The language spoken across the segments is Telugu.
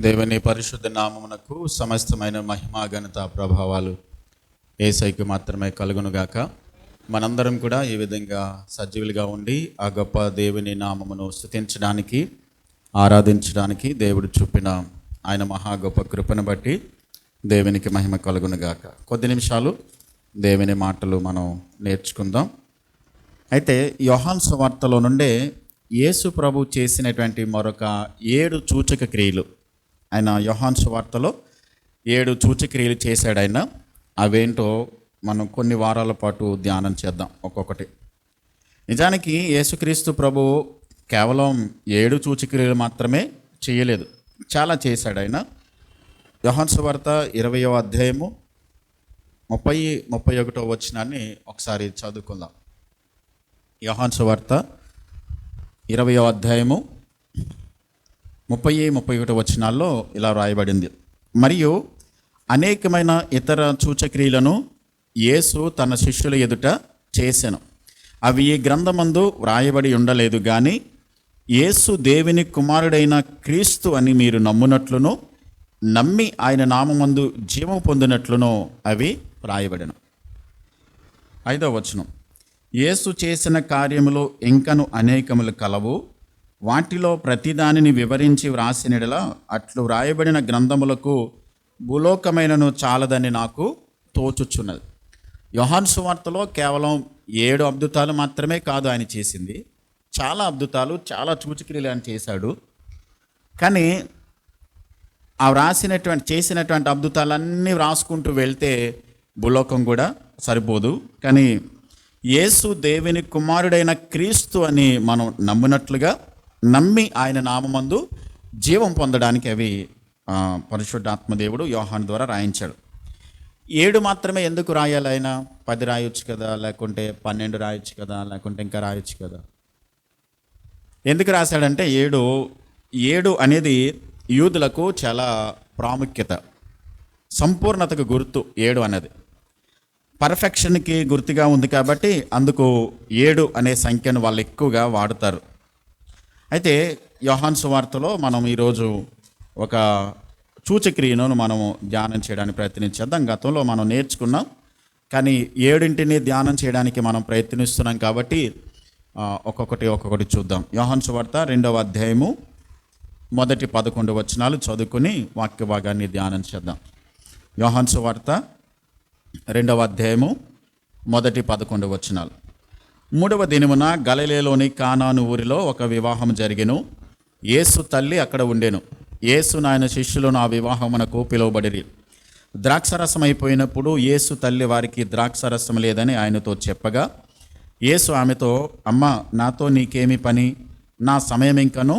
దేవుని పరిశుద్ధ నామమునకు సమస్తమైన మహిమా ఘనత ప్రభావాలు యేసయ్యకు మాత్రమే కలుగునుగాక. మనందరం కూడా ఈ విధంగా సజీవులుగా ఉండి ఆ గొప్ప దేవుని నామమును స్తుతించడానికి, ఆరాధించడానికి దేవుడు చూపిన ఆయన మహా గొప్ప కృపను బట్టి దేవునికి మహిమ కలుగునుగాక. కొద్ది నిమిషాలు దేవుని మాటలు మనం నేర్చుకుందాం. అయితే యోహాను సువార్తలో నుండే యేసు ప్రభు చేసినటువంటి మరొక 7 సూచక క్రియలు, ఆయన యోహాను సువార్తలో 7 సూచక్రియలు చేశాడు ఆయన. అవేంటో మనం కొన్ని వారాల పాటు ధ్యానం చేద్దాం ఒక్కొక్కటి. నిజానికి యేసుక్రీస్తు ప్రభు కేవలం 7 సూచక్రియలు మాత్రమే చేయలేదు, చాలా చేశాడు ఆయన. యోహాను సువార్త 20వ అధ్యాయము 30-31 వచనాన్ని ఒకసారి చదువుకుందాం. యోహాను సువార్త 20వ అధ్యాయము 30-31 వచనాల్లో ఇలా రాయబడింది. మరియు అనేకమైన ఇతర సూచక్రియలను యేసు తన శిష్యుల ఎదుట చేసెను. అవి ఈ గ్రంథమందు వ్రాయబడి ఉండలేదు, కానీ యేసు దేవుని కుమారుడైన క్రీస్తు అని మీరు నమ్మునట్లును, నమ్మి ఆయన నామమందు జీవం పొందినట్లును అవి వ్రాయబడెను. 5వ వచనం, యేసు చేసిన కార్యములు ఇంకను అనేకములు కలవు, వాటిలో ప్రతిదానిని వివరించి వ్రాసినడలా అట్లు వ్రాయబడిన గ్రంథములకు భూలోకమైనను చాలదని నాకు తోచుచున్నది. యోహాను సువార్తలో కేవలం 7 అద్భుతాలు మాత్రమే కాదు ఆయన చేసింది, చాలా అద్భుతాలు, చాలా సూచక్రియలు ఆయన చేశాడు. కానీ ఆ చేసినటువంటి అద్భుతాలన్నీ వ్రాసుకుంటూ వెళ్తే భూలోకం కూడా సరిపోదు. కానీ యేసు దేవుని కుమారుడైన క్రీస్తు అని మనం నమ్మినట్లుగా, నమ్మి ఆయన నామమందు జీవం పొందడానికి అవి పరిశుద్ధాత్మదేవుడు యోహాను ద్వారా రాయించాడు. 7 మాత్రమే ఎందుకు రాయాలి? ఆయన 10 రాయొచ్చు కదా, లేకుంటే 12 రాయొచ్చు కదా, లేకుంటే ఇంకా రాయొచ్చు కదా. ఎందుకు రాశాడంటే 7 అనేది యూదులకు చాలా ప్రాముఖ్యత, సంపూర్ణతకు గుర్తు 7 అనేది. పర్ఫెక్షన్కి గుర్తుగా ఉంది కాబట్టి అందుకు 7 అనే సంఖ్యను వాళ్ళు ఎక్కువగా వాడతారు. అయితే యోహాను సువార్తలో మనం ఈరోజు ఒక సూచక్రియను మనము ధ్యానం చేయడానికి ప్రయత్నించేద్దాం. గతంలో మనం నేర్చుకున్నాం, కానీ 7 ధ్యానం చేయడానికి మనం ప్రయత్నిస్తున్నాం కాబట్టి ఒక్కొక్కటి చూద్దాం. యోహాను సువార్త 2వ అధ్యాయము మొదటి 11 వచనాలు చదువుకుని వాక్య భాగాన్ని ధ్యానం చేద్దాం. యోహాను సువార్త 2వ అధ్యాయము మొదటి 11 వచనాలు. 3వ దినమున గలిలయలోని కానాను ఊరిలో ఒక వివాహం జరిగెను. యేసు తల్లి అక్కడ ఉండెను. యేసు ఆయన శిష్యులను ఆ వివాహమునకు పిలువబడిరి. ద్రాక్షరసం అయిపోయినప్పుడు యేసు తల్లి వారికి ద్రాక్షరసం లేదని ఆయనతో చెప్పగా, యేసు ఆమెతో, అమ్మా, నాతో నీకేమి పని? నా సమయం ఇంకను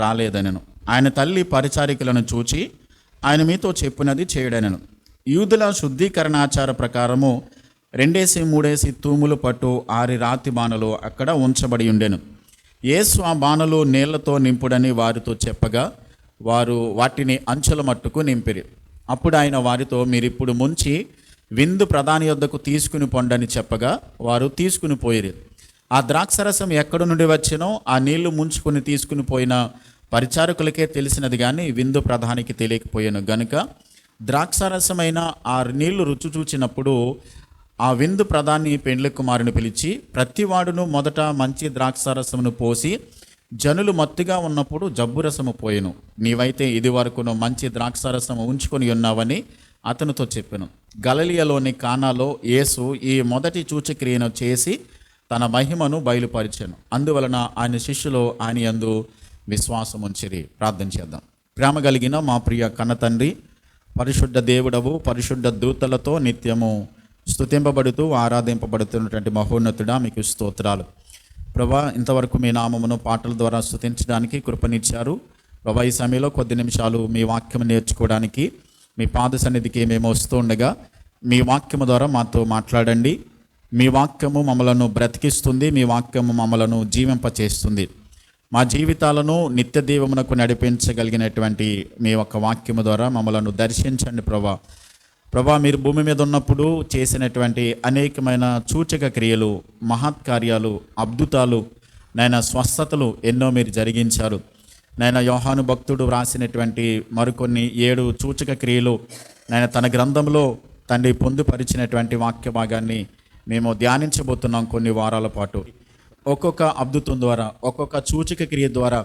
రాలేదనెను. ఆయన తల్లి పరిచారికలను చూచి, ఆయన మీతో చెప్పినది చేయడనెను. యూదుల శుద్ధీకరణాచార ప్రకారము 2-3 తూములు పట్టు 6 రాతి బాణలు అక్కడ ఉంచబడి ఉండెను. యేసు ఆ బాణలు నీళ్లతో నింపుడని వారితో చెప్పగా, వారు వాటిని అంచుల మట్టుకు నింపిరి. అప్పుడు ఆయన వారితో, మీరిప్పుడు ముంచి విందు ప్రధాని యొద్దకు తీసుకుని పొండని చెప్పగా, వారు తీసుకుని పోయిరి. ఆ ద్రాక్షరసం ఎక్కడి నుండి వచ్చినో ఆ నీళ్లు ముంచుకొని తీసుకుని పోయిన పరిచారకులకే తెలిసినది, కానీ విందు ప్రధానికి తెలియకపోయాను గనుక ద్రాక్షారసమైన ఆ నీళ్లు రుచి చూచినప్పుడు ఆ విందు ప్రధాని పెండ్లి కుమారుని పిలిచి, ప్రతివాడును మొదట మంచి ద్రాక్షారసమును పోసి జనులు మత్తుగా ఉన్నప్పుడు జబ్బురసము పోయెను. నీవైతే ఇది వరకును మంచి ద్రాక్షారసము ఉంచుకొని ఉన్నావని అతనితో చెప్పెను. గలిలయలోని కానాలో యేసు ఈ మొదటి సూచక్రియను చేసి తన మహిమను బయలుపరిచెను. అందువలన ఆయన శిష్యులు ఆయన యందు విశ్వాసం ఉంచిరి. ప్రార్థన చేద్దాం. ప్రేమ కలిగిన మా ప్రియ కన్నతండ్రి, పరిశుద్ధ దేవుడవు, పరిశుద్ధ దూతలతో నిత్యము స్తుతింపబడుతూ ఆరాధింపబడుతున్నటువంటి మహోన్నతుడా, మీకు స్తోత్రాలు ప్రభా. ఇంతవరకు మీ నామమును పాటల ద్వారా స్తుతించడానికి కృపనిచ్చారు ప్రభా. ఈ సమయంలో కొద్ది నిమిషాలు మీ వాక్యం నేర్చుకోవడానికి మీ పాద సన్నిధికి మేము వస్తూ ఉండగా, మీ వాక్యము ద్వారా మాతో మాట్లాడండి. మీ వాక్యము మమ్మలను బ్రతికిస్తుంది, మీ వాక్యము మమ్మలను జీవింపచేస్తుంది. మా జీవితాలను నిత్య దీవమునకు నడిపించగలిగినటువంటి మీ యొక్క వాక్యము ద్వారా మమ్మలను దర్శించండి ప్రభా. మీరు భూమి మీద ఉన్నప్పుడు చేసినటువంటి అనేకమైన సూచక క్రియలు, మహత్కార్యాలు, అద్భుతాలు, నాయన స్వస్థతలు ఎన్నో మీరు జరిగించారు. నాయన యోహాను భక్తుడు వ్రాసినటువంటి మరికొన్ని 7 సూచక క్రియలు నాయన తన గ్రంథంలో తండ్రి పొందుపరిచినటువంటి వాక్య భాగాన్ని మేము ధ్యానించబోతున్నాం కొన్ని వారాల పాటు. ఒక్కొక్క అద్భుతం ద్వారా, ఒక్కొక్క సూచక క్రియ ద్వారా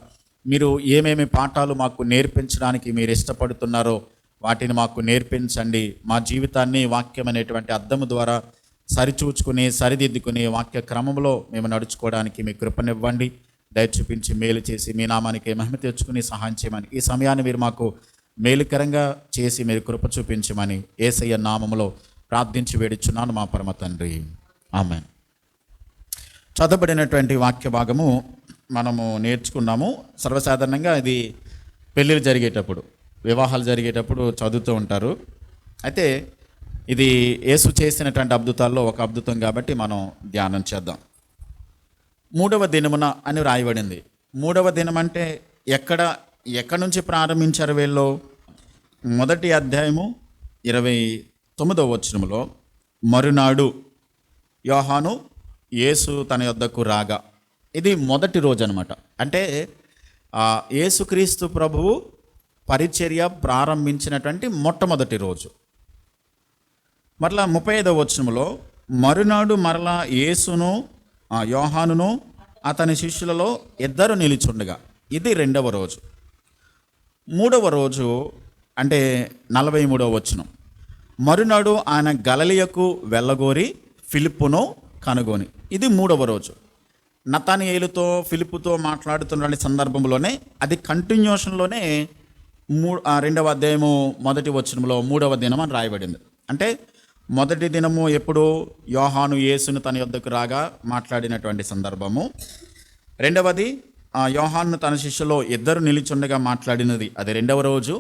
మీరు ఏమేమి పాఠాలు మాకు నేర్పించడానికి మీరు ఇష్టపడుతున్నారో వాటిని మాకు నేర్పించండి. మా జీవితాన్ని వాక్యం అనేటువంటి అద్దము ద్వారా సరిచూచుకుని సరిదిద్దుకుని వాక్య క్రమంలో మేము నడుచుకోవడానికి మీ కృపనివ్వండి. దయ చూపించి మేలు చేసి మీ నామానికి మహిమ తెచ్చుకుని సహాయం చేయమని, ఈ సమయాన్ని మీరు మాకు మేలుకరంగా చేసి మీరు కృప చూపించమని యేసయ్య నామములో ప్రార్థించి వేడుచున్నాను మా పరమ తండ్రి, ఆమేన్. చదవబడినటువంటి వాక్య భాగము మనము నేర్చుకున్నాము. సర్వసాధారణంగా ఇది పెళ్ళిళ్ళు జరిగేటప్పుడు, వివాహాలు జరిగేటప్పుడు చదువుతూ ఉంటారు. అయితే ఇది యేసు చేసినటువంటి అద్భుతాల్లో ఒక అద్భుతం కాబట్టి మనం ధ్యానం చేద్దాం. 3వ దినమున అని రాయబడింది. 3వ దినం అంటే ఎక్కడి నుంచి ప్రారంభించారు వీళ్ళు? మొదటి అధ్యాయము 29వ వచనములో మరునాడు యోహాను యేసు తన యొద్దకు రాగా, ఇది మొదటి రోజు అనమాట. అంటే యేసుక్రీస్తు ప్రభువు పరిచర్య ప్రారంభించినటువంటి మొట్టమొదటి రోజు. మరలా 35వ వచనములో మరునాడు మరలా యేసును యోహానును అతని శిష్యులలో 2 నిలిచుండగా, ఇది 2వ రోజు. 3వ రోజు అంటే 43వ వచనం, మరునాడు ఆయన గలిలయకు వెళ్ళగోరి ఫిలిప్పును కనుగొని, ఇది 3వ రోజు. నతనయేలుతో ఫిలిప్పుతో మాట్లాడుతున్న సందర్భంలోనే అది కంటిన్యూషన్లోనే 2వ అధ్యాయము మొదటి వచనంలో 3వ దినం అని రాయబడింది. అంటే మొదటి దినము ఎప్పుడు? యోహాను యేసును తన యొద్దకు రాగా మాట్లాడినటువంటి సందర్భము. రెండవది యోహాను తన శిష్యులో 2 నిలిచుండగా మాట్లాడినది, అది 2వ రోజు.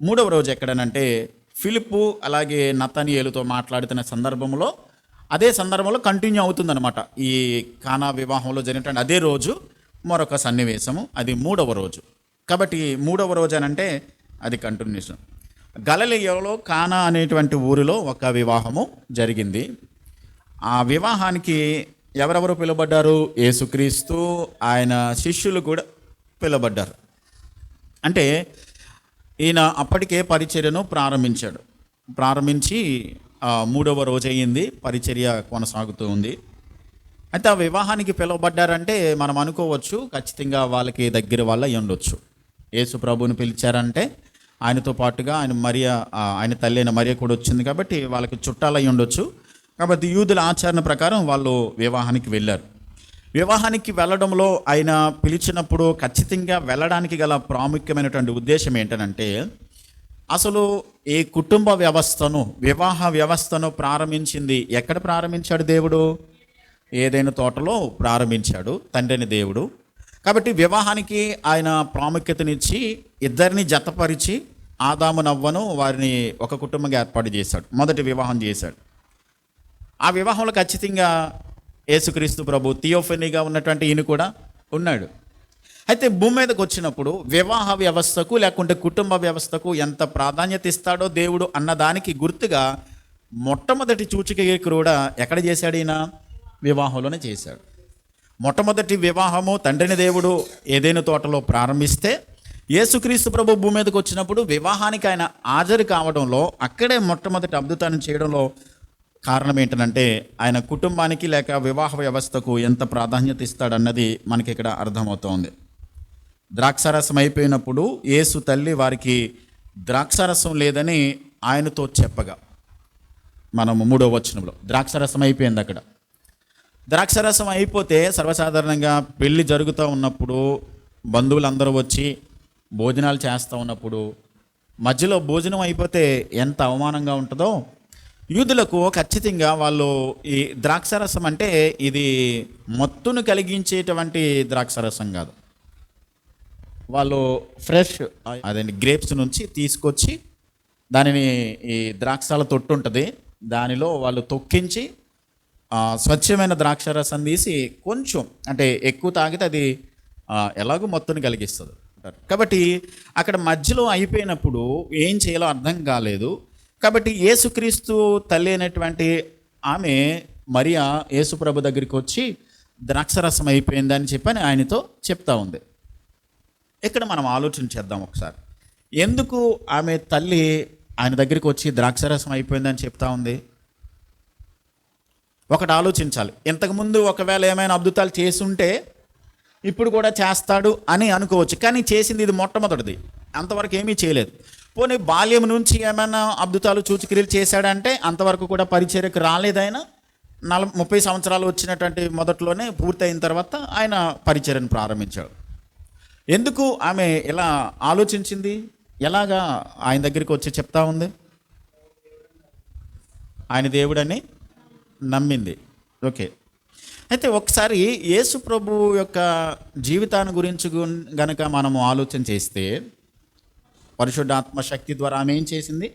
3వ రోజు ఎక్కడనంటే ఫిలిప్పు అలాగే నతనయేలుతో మాట్లాడుతున్న సందర్భంలో, అదే సందర్భంలో కంటిన్యూ అవుతుందన్నమాట. ఈ కానా వివాహంలో జరిగినటువంటి అదే రోజు మరొక సన్నివేశము, అది 3వ రోజు. కాబట్టి 3వ రోజు అని అంటే అది కంటిన్యూషన్. గలిలయలో కానా అనేటువంటి ఊరిలో ఒక వివాహము జరిగింది. ఆ వివాహానికి ఎవరెవరు పిలువబడ్డారు? యేసుక్రీస్తు, ఆయన శిష్యులు కూడా పిలువబడ్డారు. అంటే ఈయన అప్పటికే పరిచర్యను ప్రారంభించి 3వ రోజు అయ్యింది, పరిచర్య కొనసాగుతూ ఉంది. అయితే ఆ వివాహానికి పిలువబడ్డారంటే మనం అనుకోవచ్చు ఖచ్చితంగా వాళ్ళకి దగ్గర వాళ్ళ అయి ఉండొచ్చు. యేసు ప్రభువుని పిలిచారంటే ఆయనతో పాటుగా ఆయన తల్లి అయిన మరియ కూడా వచ్చింది కాబట్టి వాళ్ళకి చుట్టాలు అయి ఉండొచ్చు. కాబట్టి యూదుల ఆచరణ ప్రకారం వాళ్ళు వివాహానికి వెళ్ళారు. వివాహానికి వెళ్ళడంలో ఆయన పిలిచినప్పుడు ఖచ్చితంగా వెళ్ళడానికి గల ప్రాముఖ్యమైనటువంటి ఉద్దేశం ఏంటనంటే, అసలు ఈ కుటుంబ వ్యవస్థను, వివాహ వ్యవస్థను ప్రారంభించింది ఎక్కడ ప్రారంభించాడు దేవుడు? ఏదైనా తోటలో ప్రారంభించాడు తండ్రిని దేవుడు. కాబట్టి వివాహానికి ఆయన ప్రాముఖ్యతనిచ్చి 2ని జతపరిచి ఆదాము నవ్వను వారిని ఒక కుటుంబంగా ఏర్పాటు చేశాడు. మొదటి వివాహం చేశాడు. ఆ వివాహంలో ఖచ్చితంగా యేసుక్రీస్తు ప్రభు థియోఫనీగా ఉన్నటువంటి ఈయన కూడా ఉన్నాడు. అయితే భూమి మీదకి వచ్చినప్పుడు వివాహ వ్యవస్థకు లేకుంటే కుటుంబ వ్యవస్థకు ఎంత ప్రాధాన్యత ఇస్తాడో దేవుడు అన్నదానికి గుర్తుగా మొట్టమొదటి సూచిక కూడా ఎక్కడ చేశాడు? ఈయన వివాహంలోనే చేశాడు. మొట్టమొదటి వివాహము తండ్రిని దేవుడు ఏదైనా తోటలో ప్రారంభిస్తే, యేసుక్రీస్తు ప్రభు భూమి మీదకి వచ్చినప్పుడు వివాహానికి ఆయన హాజరు కావడంలో, అక్కడే మొట్టమొదటి అద్భుతాన్ని చేయడంలో కారణం ఏంటంటే ఆయన కుటుంబానికి లేక వివాహ వ్యవస్థకు ఎంత ప్రాధాన్యత ఇస్తాడన్నది మనకి ఇక్కడ అర్థమవుతోంది. ద్రాక్షారసం అయిపోయినప్పుడు యేసు తల్లి వారికి ద్రాక్షారసం లేదని ఆయనతో చెప్పగా, మనము 3వ వచనంలో ద్రాక్షారసం అయిపోయింది. అక్కడ ద్రాక్షారసం అయిపోతే సర్వసాధారణంగా పెళ్ళి జరుగుతూ ఉన్నప్పుడు బంధువులందరూ వచ్చి భోజనాలు చేస్తూ ఉన్నప్పుడు మధ్యలో భోజనం అయిపోతే ఎంత అవమానంగా ఉంటుందో, యూదులకు ఖచ్చితంగా వాళ్ళు ఈ ద్రాక్షారసం అంటే ఇది మత్తును కలిగించేటువంటి ద్రాక్షారసం కాదు. వాళ్ళు ఫ్రెష్ అదండి గ్రేప్స్ నుంచి తీసుకొచ్చి దానిని ఈ ద్రాక్షాల తొట్టు ఉంటుంది, దానిలో వాళ్ళు తొక్కించి స్వచ్ఛమైన ద్రాక్షారసం తీసి కొంచెం అంటే ఎక్కువ తాగితే అది ఎలాగో మత్తుని కలిగిస్తుంది. కాబట్టి అక్కడ మధ్యలో అయిపోయినప్పుడు ఏం చేయాలో అర్థం కాలేదు. కాబట్టి యేసుక్రీస్తు తల్లి అయినటువంటి ఆమె మరియా యేసుప్రభు దగ్గరికి వచ్చి ద్రాక్షరసం అయిపోయిందని చెప్పని ఆయనతో చెప్తా ఉంది. ఇక్కడ మనం ఆలోచన చేద్దాం ఒకసారి. ఎందుకు ఆమె తల్లి ఆయన దగ్గరికి వచ్చి ద్రాక్షారసం అయిపోయిందని చెప్తా ఉంది? ఒకటి ఆలోచించాలి. ఇంతకుముందు ఒకవేళ ఏమైనా అద్భుతాలు చేసుంటే ఇప్పుడు కూడా చేస్తాడు అని అనుకోవచ్చు, కానీ చేసింది ఇది మొట్టమొదటిది. అంతవరకు ఏమీ చేయలేదు. పోనీ బాల్యం నుంచి ఏమైనా అద్భుతాలు సూచక్రియలు చేశాడంటే అంతవరకు కూడా పరిచర్యకు రాలేదైనా. 30 సంవత్సరాలు వచ్చినటువంటి మొదట్లోనే పూర్తయిన తర్వాత ఆయన పరిచర్యను ప్రారంభించాడు. ఎందుకు ఆమె ఇలా ఆలోచించింది? ఎలాగా ఆయన దగ్గరికి వచ్చి చెప్తా ఉంది? ఆయన దేవుడని నమ్మింది. ఓకే. అయితే ఒకసారి యేసు ప్రభు యొక్క జీవితాన్ని గురించి గనక మనము ఆలోచన చేస్తే, పరిశుద్ధాత్మ శక్తి ద్వారా ఆమె ఏం చేసింది?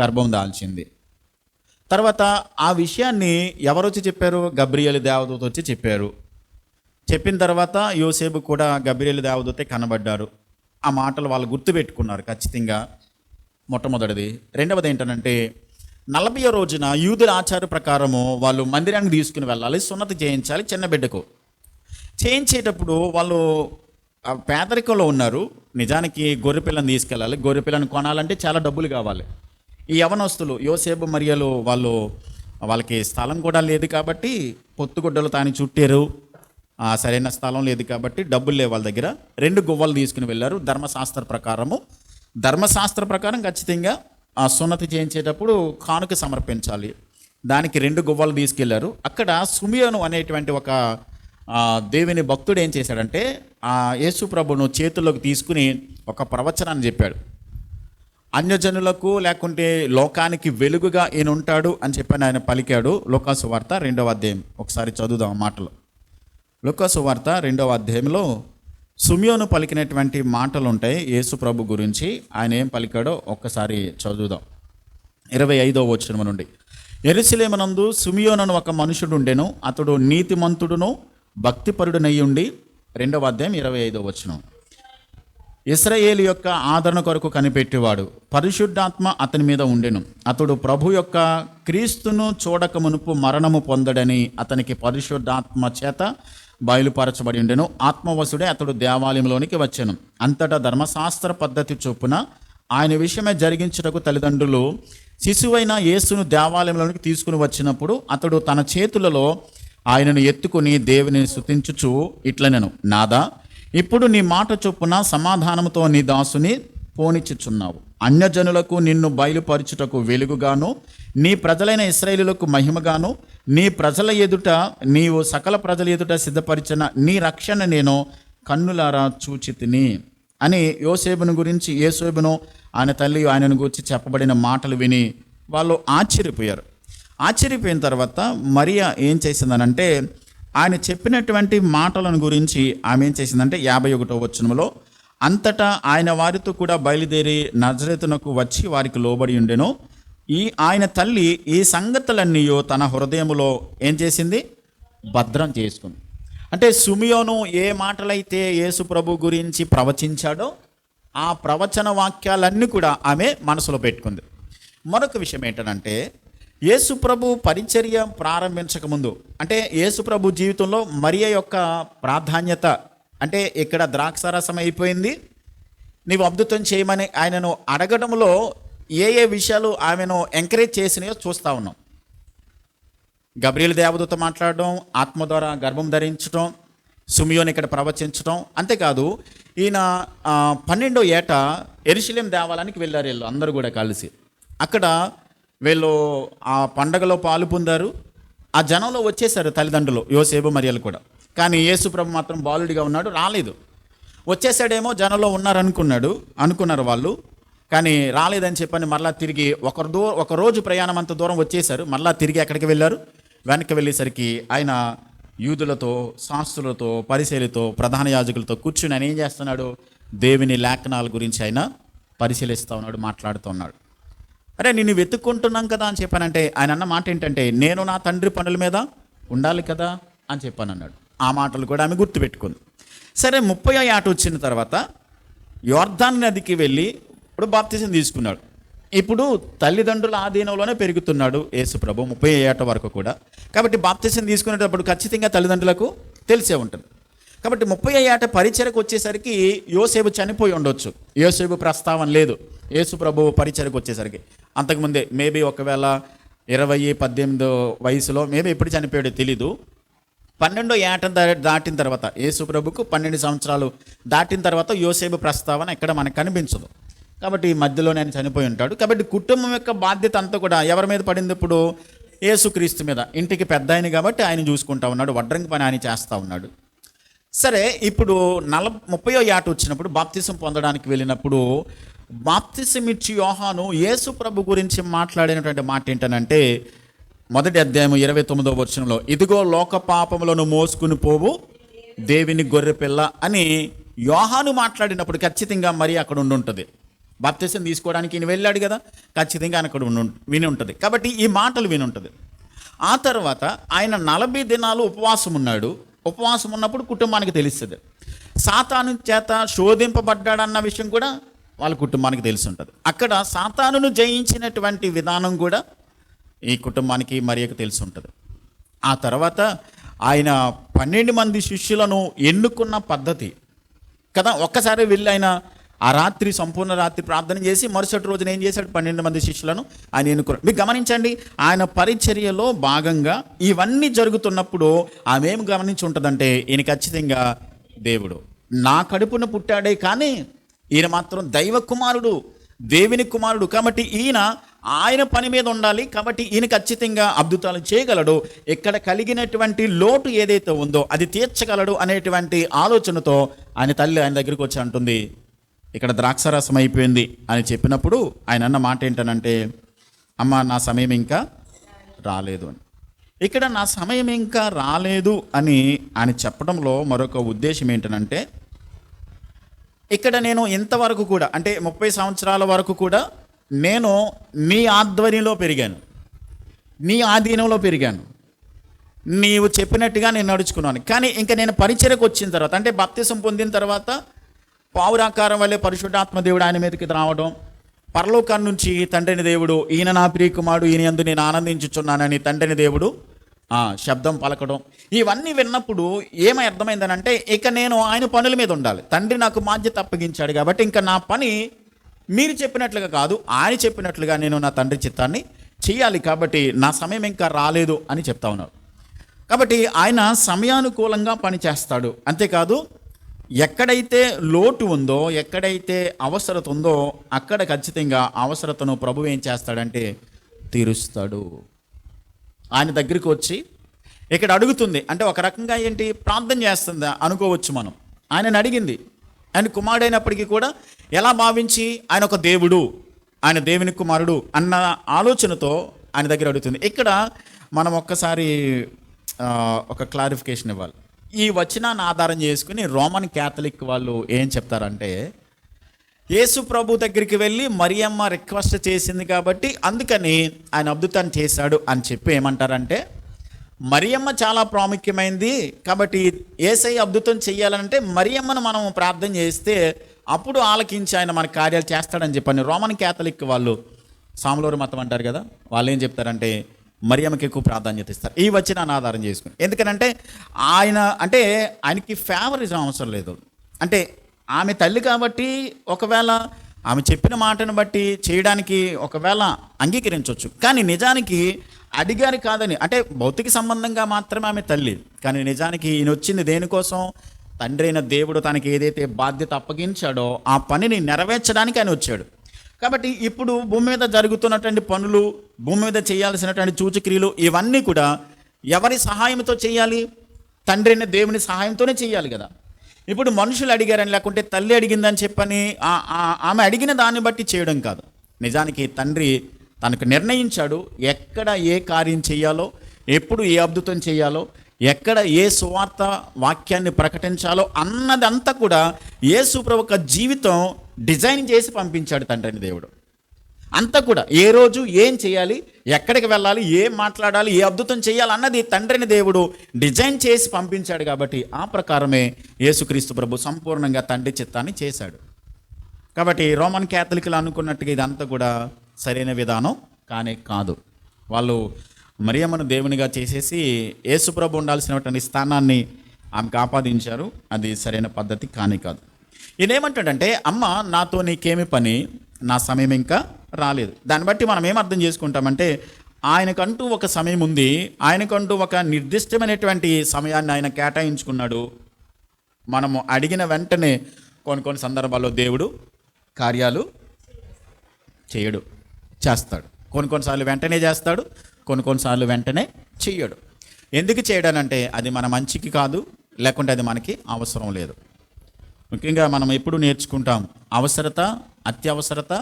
గర్భం దాల్చింది. తర్వాత ఆ విషయాన్ని ఎవరు వచ్చి చెప్పారు? గబ్రియేలు దేవదూత వచ్చి చెప్పారు. చెప్పిన తర్వాత యోసేపు కూడా గబ్రియేలు దేవదూతే కనబడ్డారు. ఆ మాటలు వాళ్ళు గుర్తుపెట్టుకున్నారు ఖచ్చితంగా. మొట్టమొదటిది. రెండవది ఏంటంటే, 40వ రోజున యూదుల ఆచార ప్రకారము వాళ్ళు మందిరానికి తీసుకుని వెళ్ళాలి, సున్నతి చేయించాలి చిన్న బిడ్డకు. చేయించేటప్పుడు వాళ్ళు పేదరికంలో ఉన్నారు. నిజానికి గొర్రెపిల్లని తీసుకెళ్ళాలి. గొర్రెపిల్లని కొనాలంటే చాలా డబ్బులు కావాలి. ఈ యవనస్తులు యోసేపు మరియలు వాళ్ళకి స్థలం కూడా లేదు కాబట్టి పొత్తుగుడ్డలు తాని చుట్టారు. సరైన స్థలం లేదు కాబట్టి డబ్బులు లేవు వాళ్ళ దగ్గర. 2 గువ్వలు తీసుకుని వెళ్ళారు. ధర్మశాస్త్ర ప్రకారం ఖచ్చితంగా ఆ సున్నతి చేయించేటప్పుడు కానుక సమర్పించాలి. దానికి 2 గువ్వలు తీసుకెళ్లారు. అక్కడ సుమియోను అనేటువంటి ఒక దేవుని భక్తుడు ఏం చేశాడంటే, ఆ యేసు ప్రభును చేతుల్లోకి తీసుకుని ఒక ప్రవచనాన్ని చెప్పాడు. అన్యజనులకు లేకుంటే లోకానికి వెలుగుగా ఈయన ఉంటాడు అని చెప్పని ఆయన పలికాడు. లూకాసు వార్త 2వ అధ్యాయం ఒకసారి చదువుదాం మాటలు. లూకాసు వార్త 2వ అధ్యాయంలో సుమియోను పలికినటువంటి మాటలు ఉంటాయి యేసు ప్రభు గురించి. ఆయన ఏం పలికాడో ఒక్కసారి చదువుదాం. 25వ వచనం నుండి. యెరూషలేమునందు సుమియోను ఒక మనుషుడు ఉండెను. అతడు నీతిమంతుడును భక్తిపరుడునయ్యుండి, 2వ అధ్యాయం 25వ వచనం. ఇశ్రాయేలు యొక్క ఆదరణ కొరకు కనిపెట్టేవాడు. పరిశుద్ధాత్మ అతని మీద ఉండెను. అతడు ప్రభు యొక్క క్రీస్తును చూడక మునుపు మరణము పొందడని అతనికి పరిశుద్ధాత్మ చేత బయలుపరచబడి ఉండెను. ఆత్మవశుడే అతడు దేవాలయంలోనికి వచ్చెను. అంతటా ధర్మశాస్త్ర పద్ధతి చొప్పున ఆయన విషయమే జరిగించుటకు తల్లిదండ్రులు శిశువైన యేసును దేవాలయంలోనికి తీసుకుని వచ్చినప్పుడు అతడు తన చేతులలో ఆయనను ఎత్తుకుని దేవుని స్తుతించుచు ఇట్లనెను, నాదా, ఇప్పుడు నీ మాట చొప్పున సమాధానముతో నీ దాసుని పోనిచ్చుచున్నావు. అన్యజనులకు నిన్ను బయలుపరచుటకు వెలుగుగాను, నీ ప్రజలైన ఇశ్రాయేలులకు మహిమగాను, నీ ప్రజల ఎదుట నీవు సకల ప్రజల ఎదుట సిద్ధపరిచిన నీ రక్షణ నేను కన్నులారా చూచితిని అని యోసేపును గురించి, యేసేపును ఆయన తల్లి ఆయనను గురించి చెప్పబడిన మాటలు విని వాళ్ళు ఆశ్చర్యపోయారు. ఆశ్చర్యపోయిన తర్వాత మరియా ఏం చేసిందనంటే, ఆయన చెప్పినటువంటి మాటలను గురించి ఆమె ఏం చేసిందంటే 51వ వచనంలో, అంతటా ఆయన వారితో కూడా బయలుదేరి నజరేతునకు వచ్చి వారికి లోబడి ఉండెను. ఆయన తల్లి ఈ సంగతులన్నీ తన హృదయములో ఏం చేసింది? భద్రం చేసుకుంది. అంటే సుమియోను ఏ మాటలైతే యేసు ప్రభు గురించి ప్రవచించాడో ఆ ప్రవచన వాక్యాలన్నీ కూడా ఆమె మనసులో పెట్టుకుంది. మరొక విషయం ఏంటంటే, యేసు ప్రభు పరిచర్య ప్రారంభించకముందు, అంటే యేసు ప్రభు జీవితంలో మరియ యొక్క ప్రాధాన్యత అంటే, ఇక్కడ ద్రాక్షారసం అయిపోయింది, నీవు అద్భుతం చేయమని ఆయనను అడగడంలో ఏ విషయాలు ఆమెను ఎంకరేజ్ చేసినాయో చూస్తూ ఉన్నాం. గబ్రియేలు దేవదూత మాట్లాడడం, ఆత్మ ద్వారా గర్భం ధరించడం, సుమియోను ఇక్కడ ప్రవచించడం. అంతేకాదు ఈయన 12వ ఏట యెరూషలేము దేవాలయానికి వెళ్ళారు వీళ్ళు అందరూ కూడా కలిసి. అక్కడ వీళ్ళు ఆ పండగలో పాలు పొందారు. ఆ జనంలో వచ్చేసారు తల్లిదండ్రులు, యోసేపు మరియలు కూడా. కానీ యేసు ప్రభు మాత్రం బాలుడిగా ఉన్నాడు, రాలేదు. వచ్చేసాడేమో జనంలో అనుకున్నారు వాళ్ళు, కానీ రాలేదని చెప్పని మరలా తిరిగి ఒక రోజు ప్రయాణం అంత దూరం వచ్చేసారు. మరలా తిరిగి ఎక్కడికి వెళ్ళారు? వెనక్కి వెళ్ళేసరికి ఆయన యూదులతో, శాస్త్రులతో, పరిశీలితో, ప్రధాన యాజకులతో కూర్చుని ఆయన ఏం చేస్తున్నాడు? దేవుని లేఖనాల గురించి ఆయన పరిశీలిస్తూ ఉన్నాడు, మాట్లాడుతూ ఉన్నాడు. అరే నిన్ను వెతుక్కుంటున్నాం కదా అని చెప్పానంటే ఆయన అన్న మాట ఏంటంటే, నేను నా తండ్రి పనుల మీద ఉండాలి కదా అని చెప్పాను అన్నాడు. ఆ మాటలు కూడా ఆమె గుర్తుపెట్టుకుంది. సరే 30వ ఏట వచ్చిన తర్వాత యోర్దాను నదికి వెళ్ళి ఇప్పుడు బాప్తిజం తీసుకున్నాడు. ఇప్పుడు తల్లిదండ్రుల ఆధీనంలోనే పెరుగుతున్నాడు యేసు ప్రభు 30వ ఏట వరకు కూడా. కాబట్టి బాప్తిజం తీసుకునేటప్పుడు ఖచ్చితంగా తల్లిదండ్రులకు తెలిసే ఉంటుంది. కాబట్టి 30వ ఏట పరిచర్యకు వచ్చేసరికి యోసేపు చనిపోయి ఉండొచ్చు. యోసేపు ప్రస్తావన లేదు యేసు ప్రభు పరిచర్యకు వచ్చేసరికి. అంతకుముందే మేబీ ఒకవేళ 18 వయసులో మేబీ ఎప్పుడు చనిపోయాడో తెలీదు. 12వ ఏట దాటిన తర్వాత యేసు ప్రభుకు 12 సంవత్సరాలు దాటిన తర్వాత యోసేపు ప్రస్తావన ఎక్కడ మనకు కనిపించదు. కాబట్టి ఈ మధ్యలో నేను చనిపోయి ఉంటాడు. కాబట్టి కుటుంబం యొక్క బాధ్యత అంతా కూడా ఎవరి మీద పడింది? ఇప్పుడు యేసుక్రీస్తు మీద. ఇంటికి పెద్ద ఆయన కాబట్టి ఆయన చూసుకుంటా ఉన్నాడు, వడ్రంగి పని ఆయన చేస్తూ ఉన్నాడు. సరే, ఇప్పుడు 30వ ఏట వచ్చినప్పుడు బాప్తిసం పొందడానికి వెళ్ళినప్పుడు బాప్తిసం ఇచ్చి యోహాను యేసు ప్రభు గురించి మాట్లాడినటువంటి మాట ఏంటనంటే, మొదటి అధ్యాయం 29వ వచనంలో, ఇదిగో లోక పాపములను మోసుకుని పోవు దేవుని గొర్రెపిల్ల అని యోహాను మాట్లాడినప్పుడు ఖచ్చితంగా మరి అక్కడ ఉండుంటుంది. బాప్తిసం తీసుకోవడానికి ఈయన వెళ్ళాడు కదా, ఖచ్చితంగా ఆయన అక్కడ విని ఉంటుంది. కాబట్టి ఈ మాటలు విని ఉంటుంది. ఆ తర్వాత ఆయన 40 దినాలు ఉపవాసం ఉన్నాడు. ఉపవాసం ఉన్నప్పుడు కుటుంబానికి తెలుస్తుంది. సాతాను చేత శోధింపబడ్డాడన్న విషయం కూడా వాళ్ళ కుటుంబానికి తెలిసి ఉంటుంది. అక్కడ సాతానును జయించినటువంటి విధానం కూడా ఈ కుటుంబానికి మరియకు తెలిసి ఉంటుంది. ఆ తర్వాత ఆయన 12 మంది శిష్యులను ఎన్నుకున్న పద్ధతి కదా. ఒక్కసారి వెళ్ళి ఆయన ఆ రాత్రి సంపూర్ణ రాత్రి ప్రార్థన చేసి మరుసటి రోజున ఏం చేశాడు? 12 మంది శిష్యులను ఆయన ఎన్నుకున్నాడు. మీకు గమనించండి, ఆయన పరిచర్యలో భాగంగా ఇవన్నీ జరుగుతున్నప్పుడు ఆమె ఏం గమనించి ఉంటుందంటే, ఈయన ఖచ్చితంగా దేవుడు నా కడుపున పుట్టాడే కానీ ఈయన మాత్రం దైవ కుమారుడు, దేవుని కుమారుడు. కాబట్టి ఆయన పని మీద ఉండాలి. కాబట్టి ఈయన ఖచ్చితంగా అద్భుతాలు చేయగలడు. ఇక్కడ కలిగినటువంటి లోటు ఏదైతే ఉందో అది తీర్చగలడు అనేటువంటి ఆలోచనతో ఆయన తల్లి ఆయన దగ్గరికి వచ్చి అంటుంది, ఇక్కడ ద్రాక్షారసం అయిపోయింది అని చెప్పినప్పుడు ఆయన అన్న మాట ఏంటనంటే, అమ్మ నా సమయం ఇంకా రాలేదు అని. ఇక్కడ నా సమయం ఇంకా రాలేదు అని ఆయన చెప్పడంలో మరొక ఉద్దేశం ఏంటనంటే, ఇక్కడ నేను ఇంతవరకు కూడా అంటే 30 సంవత్సరాల వరకు కూడా నేను నీ ఆధ్వర్యంలో పెరిగాను, నీ ఆధీనంలో పెరిగాను, నీవు చెప్పినట్టుగా నేను నడుచుకున్నాను. కానీ ఇంకా నేను పరిచర్యకు వచ్చిన తర్వాత అంటే బాప్తిసం పొందిన తర్వాత పావురాకారం వల్లే పరిశుద్ధాత్మ దేవుడు ఆయన మీదకి రావడం, పరలోకం నుంచి తండ్రిని దేవుడు ఈయన నా ప్రియకుమారుడు ఈయన యందు నేను ఆనందించుచున్నానని తండ్రిని దేవుడు శబ్దం పలకడం, ఇవన్నీ విన్నప్పుడు ఏమై అర్థమైందనంటే, ఇక నేను ఆయన పనుల మీద ఉండాలి. తండ్రి నాకు బాధ్యత అప్పగించాడు కాబట్టి ఇంకా నా పని మీరు చెప్పినట్లుగా కాదు, ఆయన చెప్పినట్లుగా నేను నా తండ్రి చిత్తాన్ని చేయాలి. కాబట్టి నా సమయం ఇంకా రాలేదు అని చెప్తా ఉన్నారు. కాబట్టి ఆయన సమయానుకూలంగా పని చేస్తాడు. అంతేకాదు, ఎక్కడైతే లోటు ఉందో, ఎక్కడైతే అవసరత ఉందో అక్కడ ఖచ్చితంగా అవసరతను ప్రభువు ఏం చేస్తాడంటే తీరుస్తాడు. ఆయన దగ్గరికి వచ్చి ఇక్కడ అడుగుతుంది అంటే ఒక రకంగా ఏంటి, ప్రార్థన చేస్తుందా అనుకోవచ్చు మనం. ఆయనను అడిగింది, ఆయన కుమారుడైనప్పటికీ కూడా ఎలా భావించి ఆయన ఒక దేవుడు, ఆయన దేవుని కుమారుడు అన్న ఆలోచనతో ఆయన దగ్గర అడుగుతుంది. ఇక్కడ మనం ఒక్కసారి ఒక క్లారిఫికేషన్ ఇవ్వాలి. ఈ వచనాన్ని ఆధారం చేసుకుని రోమన్ క్యాథలిక్ వాళ్ళు ఏం చెప్తారంటే, యేసు ప్రభు దగ్గరికి వెళ్ళి మరియమ్మ రిక్వెస్ట్ చేసింది కాబట్టి అందుకని ఆయన అద్భుతాన్ని చేశాడు అని చెప్పి ఏమంటారంటే, మరియమ్మ చాలా ప్రాముఖ్యమైంది కాబట్టి యేసయ్య అద్భుతం చేయాలంటే మరియమ్మను మనం ప్రార్థన చేస్తే అప్పుడు ఆలకించి ఆయన మన కార్యాలు చేస్తాడని చెప్పని రోమన్ క్యాథలిక్ వాళ్ళు, సాములూరు మతం అంటారు కదా, వాళ్ళు ఏం చెప్తారంటే మరియమ్మకి ఎక్కువ ప్రాధాన్యత ఇస్తారు ఈ వచనాన్ని ఆధారం చేసుకుని. ఎందుకనంటే ఆయనకి ఫేవరిజం అవసరం లేదు. అంటే ఆమె తల్లి కాబట్టి ఒకవేళ ఆమె చెప్పిన మాటను బట్టి చేయడానికి ఒకవేళ అంగీకరించవచ్చు. కానీ నిజానికి అడిగారు కాదని, అంటే భౌతిక సంబంధంగా మాత్రమే ఆమె తల్లి. కానీ నిజానికి ఈయన వచ్చింది దేనికోసం? తండ్రి అయిన దేవుడు తనకి ఏదైతే బాధ్యత అప్పగించాడో ఆ పనిని నెరవేర్చడానికి ఆయన వచ్చాడు. కాబట్టి ఇప్పుడు భూమి మీద జరుగుతున్నటువంటి పనులు, భూమి మీద చేయాల్సినటువంటి సూచక్రియలు ఇవన్నీ కూడా ఎవరి సహాయంతో చేయాలి? తండ్రి అయిన దేవుని సహాయంతోనే చేయాలి కదా. ఇప్పుడు మనుషులు అడిగారని లేకుంటే తల్లి అడిగిందని చెప్పని ఆమె అడిగిన దాన్ని బట్టి చేయడం కాదు. నిజానికి తండ్రి తనకు నిర్ణయించాడు ఎక్కడ ఏ కార్యం చేయాలో, ఎప్పుడు ఏ అద్భుతం చేయాలో, ఎక్కడ ఏ సువార్త వాక్యాన్ని ప్రకటించాలో అన్నదంతా కూడా యేసు ప్రభు యొక్క జీవితం డిజైన్ చేసి పంపించాడు తండ్రిని దేవుడు. అంతా కూడా ఏ రోజు ఏం చేయాలి, ఎక్కడికి వెళ్ళాలి, ఏం మాట్లాడాలి, ఏ అద్భుతం చేయాలి అన్నది తండ్రిని దేవుడు డిజైన్ చేసి పంపించాడు. కాబట్టి ఆ ప్రకారమే యేసుక్రీస్తు ప్రభు సంపూర్ణంగా తండ్రి చిత్తాన్ని చేశాడు. కాబట్టి రోమన్ క్యాథలిక్లు అనుకున్నట్టుగా ఇదంతా కూడా సరైన విధానం కానే కాదు. వాళ్ళు మరియమ్మను దేవునిగా చేసేసి యేసుప్రభు ఉండాల్సినటువంటి స్థానాన్ని ఆమెకు ఆపాదించారు. అది సరైన పద్ధతి కానే కాదు. ఈయనేమంటాడంటే, అమ్మ నాతో నీకేమి పని, నా సమయం ఇంకా రాలేదు. దాన్ని బట్టి మనం ఏం అర్థం చేసుకుంటామంటే, ఆయనకంటూ ఒక సమయం ఉంది, ఆయనకంటూ ఒక నిర్దిష్టమైనటువంటి సమయాన్ని ఆయన కేటాయించుకున్నాడు. మనము అడిగిన వెంటనే కొన్ని సందర్భాల్లో దేవుడు కార్యాలు చేయడు, చేస్తాడు. కొన్నిసార్లు వెంటనే చేస్తాడు, కొన్నిసార్లు వెంటనే చెయ్యడు. ఎందుకు చేయడానంటే అది మన మంచికి కాదు, లేకుంటే అది మనకి అవసరం లేదు. ముఖ్యంగా మనం ఎప్పుడు నేర్చుకుంటాం, అవసరత, అత్యవసరత,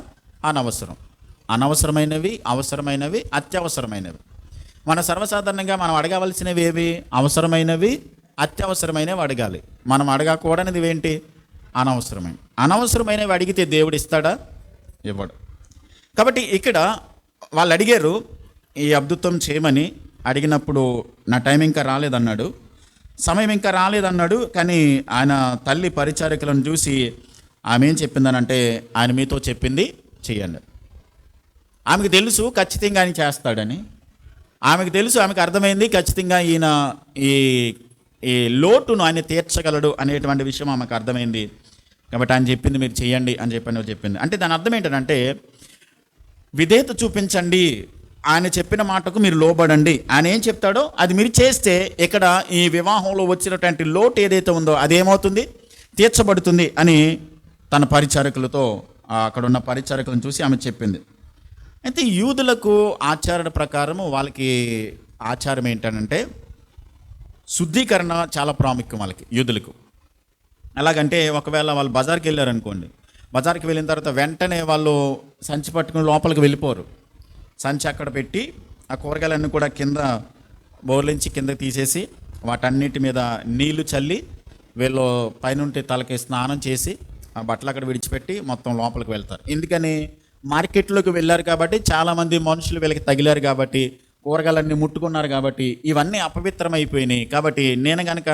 అనవసరం. అనవసరమైనవి, అవసరమైనవి, అత్యవసరమైనవి. మన సర్వసాధారణంగా మనం అడగవలసినవి ఏవి? అవసరమైనవి, అత్యవసరమైనవి అడగాలి. మనం అడగకూడనిది ఏంటి? అనవసరమైన. అనవసరమైనవి అడిగితే దేవుడు ఇస్తాడా? ఇవ్వడు. కాబట్టి ఇక్కడ వాళ్ళు అడిగారు ఈ అద్భుతం చేయమని. అడిగినప్పుడు నా టైం ఇంకా రాలేదన్నాడు, సమయం ఇంకా రాలేదన్నాడు. కానీ ఆయన తల్లి పరిచారికలను చూసి ఆమె ఏం చెప్పిందనంటే, ఆయన మీతో చెప్పింది చెయ్యండి. ఆమెకు తెలుసు ఖచ్చితంగా ఆయన చేస్తాడని. ఆమెకు తెలుసు, ఆమెకు అర్థమైంది ఖచ్చితంగా ఈయన ఈ లోటును ఆయన తీర్చగలడు అనేటువంటి విషయం ఆమెకు అర్థమైంది. కాబట్టి ఆయన చెప్పింది మీరు చెయ్యండి అని చెప్పింది. అంటే దాని అర్థం ఏంటంటే, విధేయత చూపించండి, ఆయన చెప్పిన మాటకు మీరు లోబడండి. ఆయన ఏం చెప్తాడో అది మీరు చేస్తే ఇక్కడ ఈ వివాహంలో వచ్చినటువంటి లోటు ఏదైతే ఉందో అదేమవుతుంది? తీర్చబడుతుంది అని తన పరిచారకులతో, అక్కడ ఉన్న పరిచారకులను చూసి ఆమె చెప్పింది. అయితే యూదులకు ఆచార ప్రకారము వాళ్ళకి ఆచారం ఏంటంటే, శుద్ధీకరణ చాలా ప్రాముఖ్యం వాళ్ళకి, యూదులకు. ఎలాగంటే ఒకవేళ వాళ్ళు బజార్కి వెళ్ళారనుకోండి, బజార్కి వెళ్ళిన తర్వాత వెంటనే వాళ్ళు సంచి పట్టుకుని లోపలికి వెళ్ళిపోరు. సంచి అక్కడ పెట్టి ఆ కూరగాయలన్నీ కూడా కింద బోర్లించి కిందకి తీసేసి వాటన్నిటి మీద నీళ్లు చల్లి వీళ్ళు పైనుంటి తలకి స్నానం చేసి ఆ బట్టలు అక్కడ విడిచిపెట్టి మొత్తం లోపలికి వెళ్తారు. ఎందుకని? మార్కెట్లోకి వెళ్ళారు కాబట్టి, చాలామంది మనుషులు వీళ్ళకి తగిలారు కాబట్టి, కూరగాయలన్నీ ముట్టుకున్నారు కాబట్టి, ఇవన్నీ అపవిత్రమైపోయినాయి. కాబట్టి నేను కనుక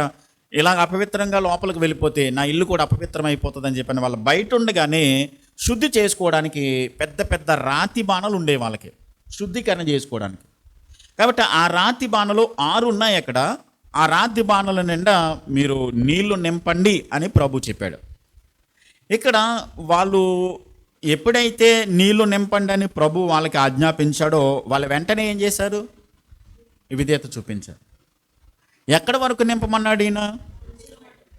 ఇలాగ అపవిత్రంగా లోపలికి వెళ్ళిపోతే నా ఇల్లు కూడా అపవిత్రం అయిపోతుందని చెప్పని వాళ్ళు బయట ఉండగానే శుద్ధి చేసుకోవడానికి పెద్ద పెద్ద రాతి బాణలు ఉండే వాళ్ళకి, శుద్ధీకరణ చేసుకోవడానికి. కాబట్టి ఆ రాతి బాణలు 6 ఉన్నాయి అక్కడ. ఆ రాతి బాణల నిండా మీరు నీళ్లు నింపండి అని ప్రభు చెప్పాడు. ఇక్కడ వాళ్ళు ఎప్పుడైతే నీళ్లు నింపండి అని ప్రభు వాళ్ళకి ఆజ్ఞాపించాడో వాళ్ళు వెంటనే ఏం చేశారు? విధేయత చూపించారు. ఎక్కడి వరకు నింపమన్నాడు ఈయన?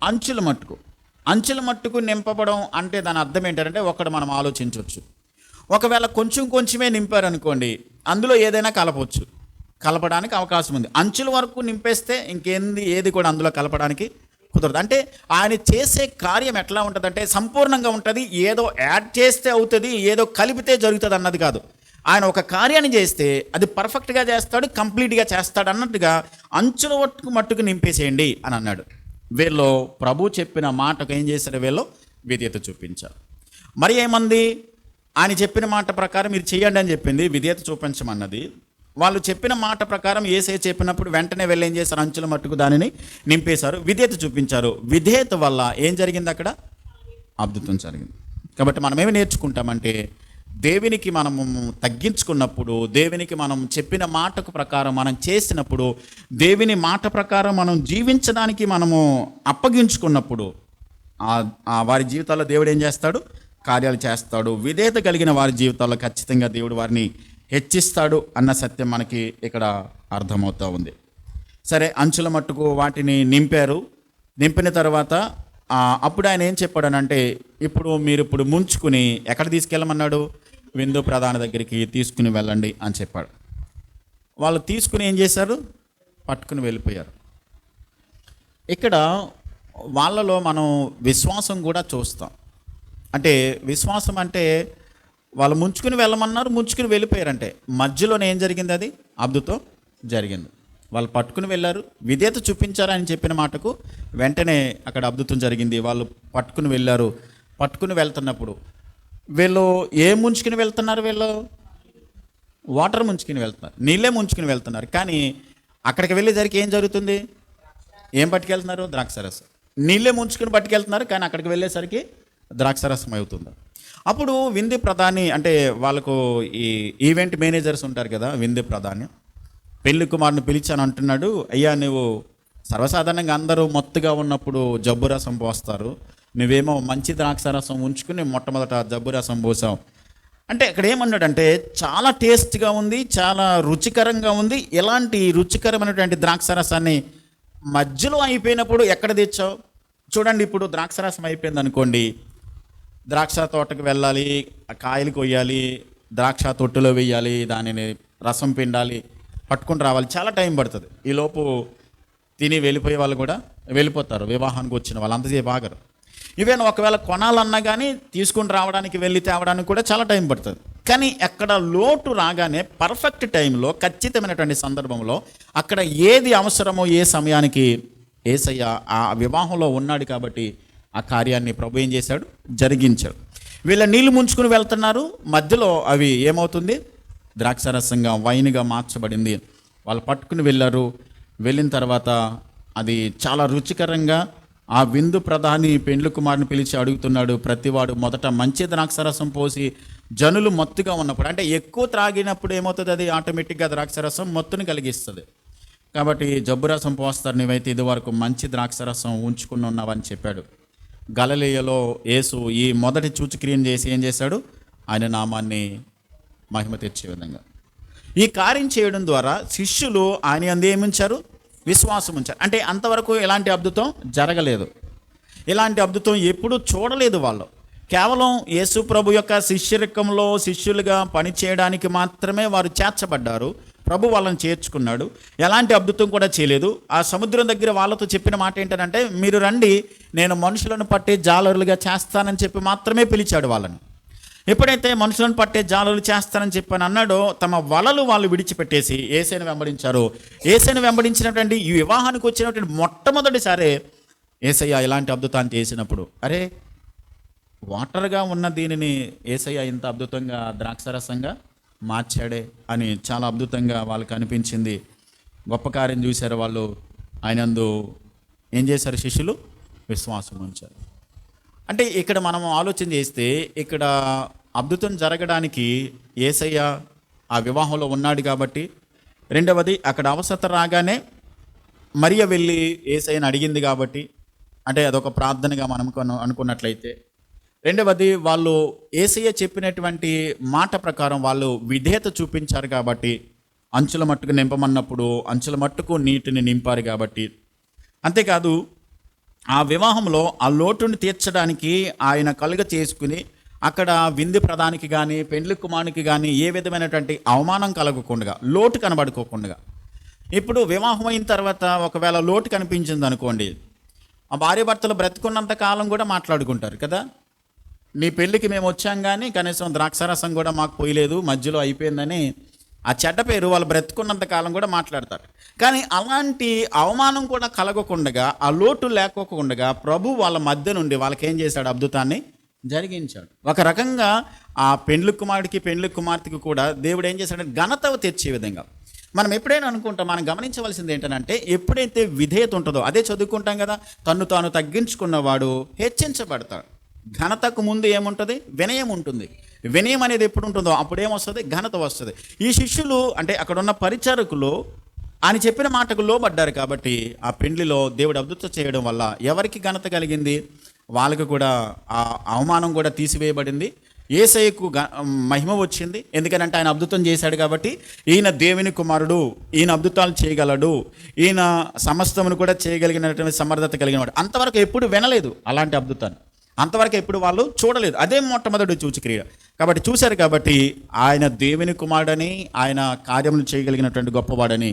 అంచుల మట్టుకు. అంచుల మట్టుకు నింపబడం అంటే దాని అర్థం ఏంటంటే, ఒకటి మనం ఆలోచించవచ్చు. ఒకవేళ కొంచెమే నింపారనుకోండి, అందులో ఏదైనా కలపవచ్చు, కలపడానికి అవకాశం ఉంది. అంచుల వరకు నింపేస్తే ఏది కూడా అందులో కలపడానికి కుదరదు. అంటే ఆయన చేసే కార్యం ఎట్లా ఉంటుందంటే సంపూర్ణంగా ఉంటుంది. ఏదో యాడ్ చేస్తే అవుతుంది, ఏదో కలిపితే జరుగుతుంది అన్నది కాదు. ఆయన ఒక కార్యాన్ని చేస్తే అది పర్ఫెక్ట్గా చేస్తాడు, కంప్లీట్గా చేస్తాడు అన్నట్టుగా అంచుల మట్టుకు నింపేసేయండి అని అన్నాడు. వీళ్ళు ప్రభు చెప్పిన మాటకు ఏం చేశారు? వీళ్ళు విధేయత చూపించారు. మరి ఏమంది? ఆయన చెప్పిన మాట ప్రకారం మీరు చేయండి అని చెప్పింది, విధేయత చూపించమన్నది. వాళ్ళు చెప్పిన మాట ప్రకారం యేసయ్య చెప్పినప్పుడు వెంటనే వెళ్ళి ఏం చేశారు? అంచుల మట్టుకు దానిని నింపేశారు, విధేయత చూపించారు. విధేయత వల్ల ఏం జరిగింది? అక్కడ అద్భుతం జరిగింది. కాబట్టి మనం ఏమి నేర్చుకుంటామంటే, దేవునికి మనము తగ్గించుకున్నప్పుడు, దేవునికి మనం చెప్పిన మాటకు ప్రకారం మనం చేసినప్పుడు, దేవుని మాట ప్రకారం మనం జీవించడానికి మనము అప్పగించుకున్నప్పుడు వారి జీవితాల్లో దేవుడు ఏం చేస్తాడు? కార్యాలు చేస్తాడు. విధేయత కలిగిన వారి జీవితాల్లో ఖచ్చితంగా దేవుడు వారిని హెచ్చిస్తాడు అన్న సత్యం మనకి ఇక్కడ అర్థమవుతూ ఉంది. సరే, అంచుల మట్టుకు వాటిని నింపారు. నింపిన తర్వాత అప్పుడు ఆయన ఏం చెప్పాడనంటే, మీరు ముంచుకుని ఎక్కడ తీసుకెళ్ళమన్నాడు? విందు ప్రధాన దగ్గరికి తీసుకుని వెళ్ళండి అని చెప్పాడు. వాళ్ళు తీసుకుని ఏం చేశారు? పట్టుకుని వెళ్ళిపోయారు. ఇక్కడ వాళ్ళలో మనం విశ్వాసం కూడా చూస్తాం. అంటే విశ్వాసం అంటే వాళ్ళు ముంచుకుని వెళ్ళమన్నారు, ముంచుకుని వెళ్ళిపోయారంటే మధ్యలోనే ఏం జరిగింది? అది అద్భుతం జరిగింది. వాళ్ళు పట్టుకుని వెళ్ళారు, విధేయత చూపించారు అని చెప్పిన మాటకు వెంటనే అక్కడ అద్భుతం జరిగింది. వాళ్ళు పట్టుకుని వెళ్ళారు. పట్టుకుని వెళ్తున్నప్పుడు వీళ్ళు ఏం ముంచుకుని వెళ్తున్నారు? వీళ్ళు వాటర్ ముంచుకుని వెళ్తున్నారు, నీళ్ళే ముంచుకుని వెళ్తున్నారు. కానీ అక్కడికి వెళ్ళేసరికి ఏం జరుగుతుంది? ఏం పట్టుకెళ్తున్నారు? ద్రాక్షరసం. నీళ్ళే ముంచుకుని పట్టుకెళ్తున్నారు, కానీ అక్కడికి వెళ్ళేసరికి ద్రాక్షరసం అవుతుంది. అప్పుడు విందు ప్రధాని, అంటే వాళ్ళకు ఈ ఈవెంట్ మేనేజర్స్ ఉంటారు కదా, విందు ప్రధాని పెళ్లి కుమారుని పిలిచాను అంటున్నాడు. అయ్యా, నువ్వు సర్వసాధారణంగా అందరూ మత్తుగా ఉన్నప్పుడు జబ్బు రసం పోస్తారు, నువ్వేమో మంచి ద్రాక్ష రసం ఉంచుకుని మొట్టమొదట జబ్బు రసం పోసావు. అంటే ఇక్కడ ఏమన్నాడంటే చాలా టేస్ట్గా ఉంది, చాలా రుచికరంగా ఉంది. ఎలాంటి రుచికరమైనటువంటి ద్రాక్ష రసాన్ని మధ్యలో అయిపోయినప్పుడు ఎక్కడ తెచ్చావు? చూడండి, ఇప్పుడు ద్రాక్ష రసం అయిపోయింది అనుకోండి, ద్రాక్ష తోటకు వెళ్ళాలి, కాయలు కొయ్యాలి, ద్రాక్ష తొట్టులో వేయాలి, దానిని రసం పిండాలి, పట్టుకుని రావాలి, చాలా టైం పడుతుంది. ఈలోపు తిని వెళ్ళిపోయే వాళ్ళు కూడా వెళ్ళిపోతారు, వివాహానికి వచ్చిన వాళ్ళు అంతసేపు ఆగరు. ఈవెన్ ఒకవేళ కొనాలన్నా కానీ తీసుకుని రావడానికి వెళ్ళి తేవడానికి కూడా చాలా టైం పడుతుంది. కానీ ఎక్కడ లోటు రాగానే పర్ఫెక్ట్ టైంలో, ఖచ్చితమైనటువంటి సందర్భంలో అక్కడ ఏది అవసరమో ఏ సమయానికి యేసయ్య ఆ వివాహంలో ఉన్నాడు కాబట్టి ఆ కార్యాన్ని ప్రభు ఏం చేశాడు? జరిగించాడు. వీళ్ళ నీళ్లు ముంచుకుని వెళ్తున్నారు, మధ్యలో అవి ఏమవుతుంది? ద్రాక్షారసంగా, వైన్గా మార్చబడింది. వాళ్ళు పట్టుకుని వెళ్ళారు. వెళ్ళిన తర్వాత అది చాలా రుచికరంగా, ఆ విందు ప్రధాని పెండ్లి కుమారుని పిలిచి అడుగుతున్నాడు, ప్రతివాడు మొదట మంచి ద్రాక్షారసం పోసి జనులు మత్తుగా ఉన్నప్పుడు, అంటే ఎక్కువ త్రాగినప్పుడు ఏమవుతుంది? అది ఆటోమేటిక్గా ద్రాక్షారసం మత్తుని కలిగిస్తుంది. కాబట్టి జబ్బు రసం పోస్తారు, నీవైతే ఇదివరకు మంచి ద్రాక్షారసం ఉంచుకుని ఉన్నావని చెప్పాడు. గలిలయలో యేసు ఈ మొదటి సూచక్రియను చేసి ఏం చేశాడు? ఆయన నామాన్ని మహిమ తెచ్చే విధంగా ఈ కార్యం చేయడం ద్వారా శిష్యులు ఆయన యందు ఏముంచారు? విశ్వాసం ఉంచారు. అంటే అంతవరకు ఎలాంటి అద్భుతం జరగలేదు, ఇలాంటి అద్భుతం ఎప్పుడూ చూడలేదు. వాళ్ళు కేవలం యేసు ప్రభు యొక్క శిష్యరికంలో శిష్యులుగా పనిచేయడానికి మాత్రమే వారు చేర్చబడ్డారు. ప్రభు వాళ్ళని చేర్చుకున్నాడు, ఎలాంటి అద్భుతం కూడా చేయలేదు. ఆ సముద్రం దగ్గర వాళ్ళతో చెప్పిన మాట ఏంటంటే, మీరు రండి, నేను మనుషులను పట్టే జాలరులుగా చేస్తానని చెప్పి మాత్రమే పిలిచాడు వాళ్ళని. ఎప్పుడైతే మనుషులను పట్టే జాలరులు చేస్తానని చెప్పని అన్నాడో, తమ వలలు వాళ్ళు విడిచిపెట్టేసి యేసయ్యను వెంబడించారు. యేసయ్యను వెంబడించినటువంటి ఈ వివాహానికి వచ్చినటువంటి మొట్టమొదటిసారే యేసయ్య ఇలాంటి అద్భుతాన్ని చేసినప్పుడు, అరే వాటర్గా ఉన్న దీనిని యేసయ్య ఇంత అద్భుతంగా ద్రాక్షరసంగా మార్చాడే అని చాలా అద్భుతంగా వాళ్ళకి అనిపించింది. గొప్ప కార్యం చూశారు వాళ్ళు. ఆయనందు ఏం చేశారు? శిష్యులు విశ్వాసం ఉంచారు. అంటే ఇక్కడ మనం ఆలోచన చేస్తే, ఇక్కడ అద్భుతం జరగడానికి యేసయ్య ఆ వివాహంలో ఉన్నాడు కాబట్టి, రెండవది అక్కడ అవసరత రాగానే మరియ వెళ్ళి యేసయ్యను అడిగింది కాబట్టి, అంటే అదొక ప్రార్థనగా మనం అనుకున్నట్లయితే, రెండవది వాళ్ళు యేసయ్య చెప్పినటువంటి మాట ప్రకారం వాళ్ళు విధేయత చూపించారు కాబట్టి, అంచుల మట్టుకు నింపమన్నప్పుడు అంచుల మట్టుకు నీటిని నింపారు కాబట్టి. అంతేకాదు ఆ వివాహంలో ఆ లోటుని తీర్చడానికి ఆయన కలుగ చేసుకుని అక్కడ విందు ప్రధానికి కానీ పెండ్లి కుమారునికి కానీ ఏ విధమైనటువంటి అవమానం కలగకుండా, లోటు కనబడుకోకుండా. ఇప్పుడు వివాహం అయిన తర్వాత ఒకవేళ లోటు కనిపించింది అనుకోండి, ఆ భార్య భర్తలు బ్రతుకున్నంత కాలం కూడా మాట్లాడుకుంటారు కదా, నీ పెళ్ళికి మేము వచ్చాం కానీ కనీసం ద్రాక్షారసం కూడా మాకు పోయలేదు, మధ్యలో అయిపోయిందని ఆ చెడ్డ పేరు వాళ్ళు బ్రతుకున్నంత కాలం కూడా మాట్లాడతారు. కానీ అలాంటి అవమానం కూడా కలగకుండా, ఆ లోటు లేకోకుండా ప్రభు వాళ్ళ మధ్య నుండి వాళ్ళకి ఏం చేశాడు? అద్భుతాన్ని జరిగించాడు. ఒక రకంగా ఆ పెండ్లి కుమారుడికి పెండ్లి కుమార్తెకి కూడా దేవుడు ఏం చేశాడంటే ఘనత తెచ్చే విధంగా. మనం ఎప్పుడైనా అనుకుంటాం, మనం గమనించవలసింది ఏంటంటే, ఎప్పుడైతే విధేయత ఉంటుందో, అదే చదువుకుంటాం కదా, తన్ను తాను తగ్గించుకున్నవాడు హెచ్చించబడతాడు. ఘనతకు ముందు ఏముంటుంది? వినయం ఉంటుంది. వినయం అనేది ఎప్పుడు ఉంటుందో అప్పుడు ఏమొస్తుంది? ఘనత వస్తుంది. ఈ శిష్యులు అంటే అక్కడ ఉన్న పరిచారకులు ఆయన చెప్పిన మాటకు లోబడ్డారు కాబట్టి ఆ పెండ్లిలో దేవుడు అద్భుతం చేయడం వల్ల ఎవరికి ఘనత కలిగింది? వాళ్ళకు కూడా ఆ అవమానం కూడా తీసివేయబడింది. యేసయ్యకు మహిమ వచ్చింది. ఎందుకంటే ఆయన అద్భుతం చేశాడు కాబట్టి, ఈయన దేవుని కుమారుడు, ఈయన అద్భుతాలు చేయగలడు, ఈయన సమస్తమును కూడా చేయగలిగినటువంటి సమర్థత కలిగినవాడు. అంతవరకు ఎప్పుడు వినలేదు అలాంటి అద్భుతాన్ని, అంతవరకు ఎప్పుడు వాళ్ళు చూడలేదు. అదే మొట్టమొదటి సూచక్రియ కాబట్టి చూశారు. కాబట్టి ఆయన దేవుని కుమారుడని, ఆయన కార్యములు చేయగలిగినటువంటి గొప్పవాడని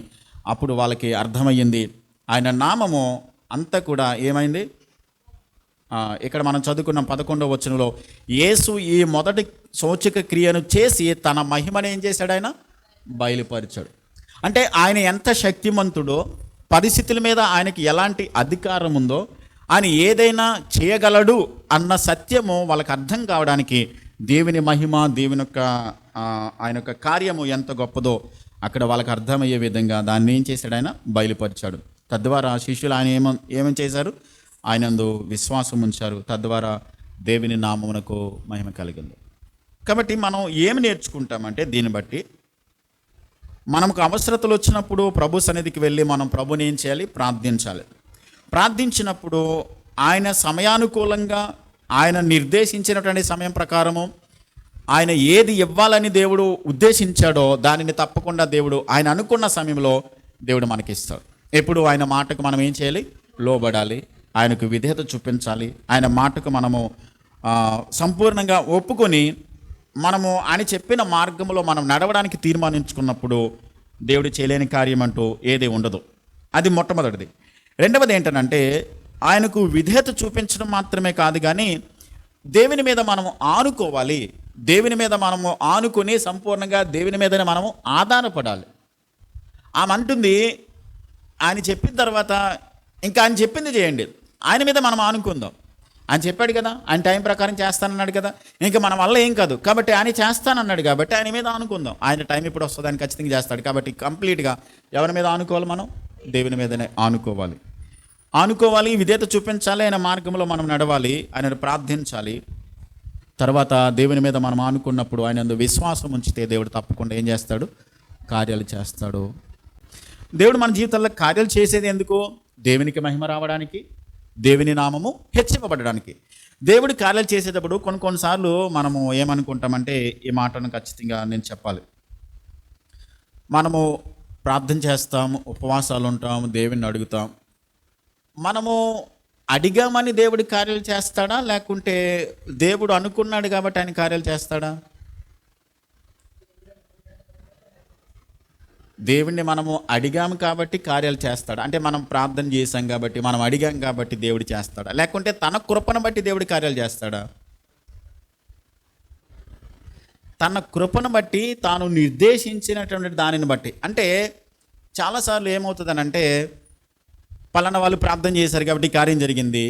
అప్పుడు వాళ్ళకి అర్థమయ్యింది. ఆయన నామము అంతా కూడా ఏమైంది? ఇక్కడ మనం చదువుకున్న 11వ వచనంలో, యేసు ఈ మొదటి సూచక క్రియను చేసి తన మహిమను ఏం చేశాడు? ఆయన బయలుపరిచాడు. అంటే ఆయన ఎంత శక్తిమంతుడో, పరిస్థితుల మీద ఆయనకి ఎలాంటి అధికారం ఉందో, ఆయన ఏదైనా చేయగలడు అన్న సత్యము వాళ్ళకి అర్థం కావడానికి దేవుని మహిమ, దేవుని యొక్క ఆయన యొక్క కార్యము ఎంత గొప్పదో అక్కడ వాళ్ళకి అర్థమయ్యే విధంగా దాన్ని ఏం చేశాడు? ఆయన బయలుపరిచాడు. తద్వారా శిష్యులు ఆయన ఏమేం చేశారు? ఆయనందు విశ్వాసం ఉంచారు. తద్వారా దేవుని నామమునకు మహిమ కలిగింది. కాబట్టి మనం ఏమి నేర్చుకుంటామంటే, దీన్ని బట్టి మనకు అవసరతలు వచ్చినప్పుడు ప్రభు సన్నిధికి వెళ్ళి మనం ప్రభుని ఏం చేయాలి? ప్రార్థించాలి. ప్రార్థించినప్పుడు ఆయన సమయానుకూలంగా ఆయన నిర్దేశించినటువంటి సమయం ప్రకారము ఆయన ఏది ఇవ్వాలని దేవుడు ఉద్దేశించాడో దానిని తప్పకుండా దేవుడు ఆయన అనుకున్న సమయంలో దేవుడు మనకిస్తాడు. ఎప్పుడు ఆయన మాటకు మనం ఏం చేయాలి? లోబడాలి, ఆయనకు విధేయత చూపించాలి. ఆయన మాటకు మనము సంపూర్ణంగా ఒప్పుకొని మనము ఆయన చెప్పిన మార్గంలో మనం నడవడానికి తీర్మానించుకున్నప్పుడు దేవుడు చేయలేని కార్యం అంటూ ఏది ఉండదు. అది మొట్టమొదటిది. రెండవది ఏంటంటే ఆయనకు విధేయత చూపించడం మాత్రమే కాదు, కానీ దేవుని మీద మనము ఆనుకోవాలి. దేవుని మీద మనము ఆనుకొని సంపూర్ణంగా దేవుని మీదనే మనము ఆధారపడాలి. ఆమె అంటుంది, ఆయన చెప్పిన తర్వాత ఇంకా ఆయన చెప్పింది చేయండి, ఆయన మీద మనం ఆనుకుందాం. ఆయన చెప్పాడు కదా, ఆయన టైం ప్రకారం చేస్తానన్నాడు కదా, ఇంకా మన వల్ల ఏం కాదు కాబట్టి ఆయన చేస్తానన్నాడు కాబట్టి ఆయన మీద ఆనుకుందాం. ఆయన టైం ఇప్పుడు వస్తుంది, ఆయన ఖచ్చితంగా చేస్తాడు. కాబట్టి కంప్లీట్గా ఎవరి మీద ఆనుకోవాలి? మనం దేవుని మీదనే ఆనుకోవాలి, విధేయత చూపించాలి, ఆయన మార్గంలో మనం నడవాలి, ఆయనను ప్రార్థించాలి. తర్వాత దేవుని మీద మనం ఆనుకున్నప్పుడు ఆయన విశ్వాసం ఉంచితే దేవుడు తప్పకుండా ఏం చేస్తాడు? కార్యాలు చేస్తాడు. దేవుడు మన జీవితాల్లో కార్యాలు చేసేది ఎందుకు? దేవునికి మహిమ రావడానికి, దేవుని నామము హెచ్చింపబడడానికి. దేవుడి కార్యాలు చేసేటప్పుడు కొన్నిసార్లు మనము ఏమనుకుంటామంటే, ఈ మాటను ఖచ్చితంగా నేను చెప్పాలి. మనము ప్రార్థన చేస్తాము, ఉపవాసాలు ఉంటాము, దేవుని అడుగుతాం. మనము అడిగామని దేవుడి కార్యాలు చేస్తాడా, లేకుంటే దేవుడు అనుకున్నాడు కాబట్టి ఆయన కార్యాలు చేస్తాడా? దేవుణ్ణి మనము అడిగాము కాబట్టి కార్యాలు చేస్తాడా? అంటే మనం ప్రార్థన చేశాం కాబట్టి, మనం అడిగాం కాబట్టి దేవుడు చేస్తాడా, లేకుంటే తన కృపను బట్టి దేవుడి కార్యాలు చేస్తాడా? తన కృపను బట్టి, తాను నిర్దేశించినటువంటి దానిని బట్టి. అంటే చాలాసార్లు ఏమవుతుందనంటే, పలానా వాళ్ళు ప్రార్థన చేశారు కాబట్టి కార్యం జరిగింది,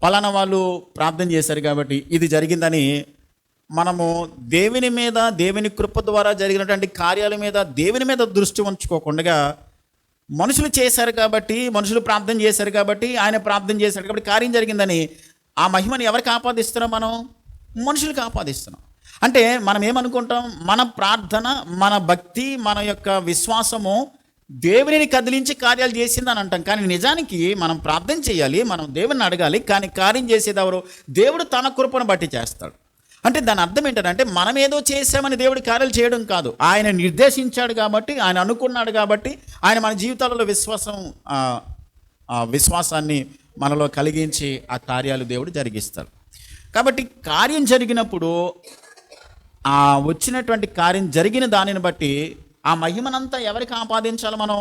పలానా వాళ్ళు ప్రార్థన చేశారు కాబట్టి ఇది జరిగిందని మనము దేవుని మీద, దేవుని కృప ద్వారా జరిగినటువంటి కార్యాల మీద, దేవుని మీద దృష్టి ఉంచుకోకుండా మనుషులు చేశారు కాబట్టి, మనుషులు ప్రార్థన చేశారు కాబట్టి, ఆయన ప్రార్థన చేశారు కాబట్టి కార్యం జరిగిందని ఆ మహిమని ఎవరికి ఆపాదిస్తున్నాం? మనం మనుషులకు ఆపాదిస్తున్నాం. అంటే మనం ఏమనుకుంటాం? మన ప్రార్థన, మన భక్తి, మన యొక్క విశ్వాసము దేవునిని కదిలించి కార్యాలు చేసిందని అంటాం. కానీ నిజానికి మనం ప్రార్థన చేయాలి, మనం దేవుని అడగాలి, కానీ కార్యం చేసేది ఎవరు? దేవుడు తన కృపను బట్టి చేస్తాడు. అంటే దాని అర్థం ఏంటంటే, మనం ఏదో చేసామని దేవుడి కార్యాలు చేయడం కాదు. ఆయన నిర్దేశించాడు కాబట్టి, ఆయన అనుకున్నాడు కాబట్టి, ఆయన మన జీవితాలలో విశ్వాసాన్ని మనలో కలిగించి ఆ కార్యాలు దేవుడు జరిగిస్తాడు. కాబట్టి కార్యం జరిగినప్పుడు వచ్చినటువంటి కార్యం జరిగిన దానిని బట్టి ఆ మహిమనంతా ఎవరికి ఆపాదించాలి? మనం